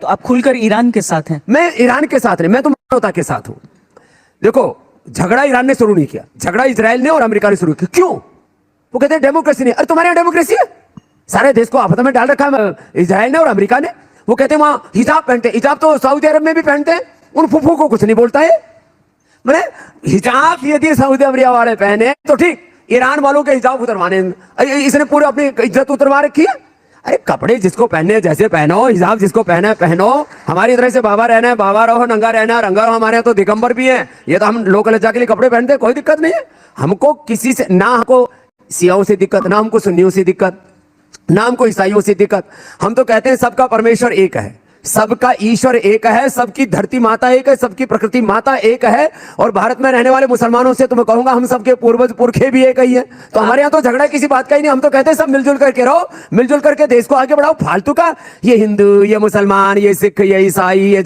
तो आप खुलकर ईरान के साथ हैं। मैं ईरान के साथ नहीं, मैं तो मानवता के साथ हूं। देखो, झगड़ा ईरान ने शुरू नहीं किया, झगड़ा इजराइल ने और अमेरिका ने शुरू किया। क्यों? वो कहते हैं डेमोक्रेसी नहीं। अरे तुम्हारे यहाँ डेमोक्रेसी है? सारे देश को आपस में डाल रखा है इजराइल ने और अमेरिका ने। वो कहते हैं वहां हिजाब पहनते हैं, हिजाब तो सऊदी अरब में भी पहनते हैं, उन फूफू को कुछ नहीं बोलता है। मैंने हिजाब यदि सऊदी अरब वाले पहने तो ठीक, ईरान वालों के हिजाब उतरवाने, इसने पूरे अपनी इज्जत उतरवा रखी है। अरे कपड़े जिसको पहने जैसे पहनो, हिजाब जिसको पहना है पहनो। हमारी तरह से बाबा रहना है बाबा रहो, नंगा रहना है रंगा रहो। हमारे यहाँ तो दिगंबर भी है, ये तो हम लोक लज्जा के लिए कपड़े पहनते हैं, कोई दिक्कत नहीं है हमको किसी से। ना हमको सियाओं से दिक्कत, ना हमको सुन्नियों से दिक्कत, ना हमको ईसाइयों से दिक्कत। हम तो कहते हैं सबका परमेश्वर एक है, सबका ईश्वर एक है, सबकी धरती माता एक है, सबकी प्रकृति माता एक है। और भारत में रहने वाले मुसलमानों से तो मैं कहूंगा हम सबके पूर्वज पुरखे भी एक ही है। तो हमारे यहाँ तो झगड़ा किसी बात का ही नहीं। हम तो कहते हैं सब मिलजुल करके रहो, मिलजुल करके देश को आगे बढ़ाओ। फालतू का ये हिंदू, ये मुसलमान, ये सिख, ये ईसाई, ये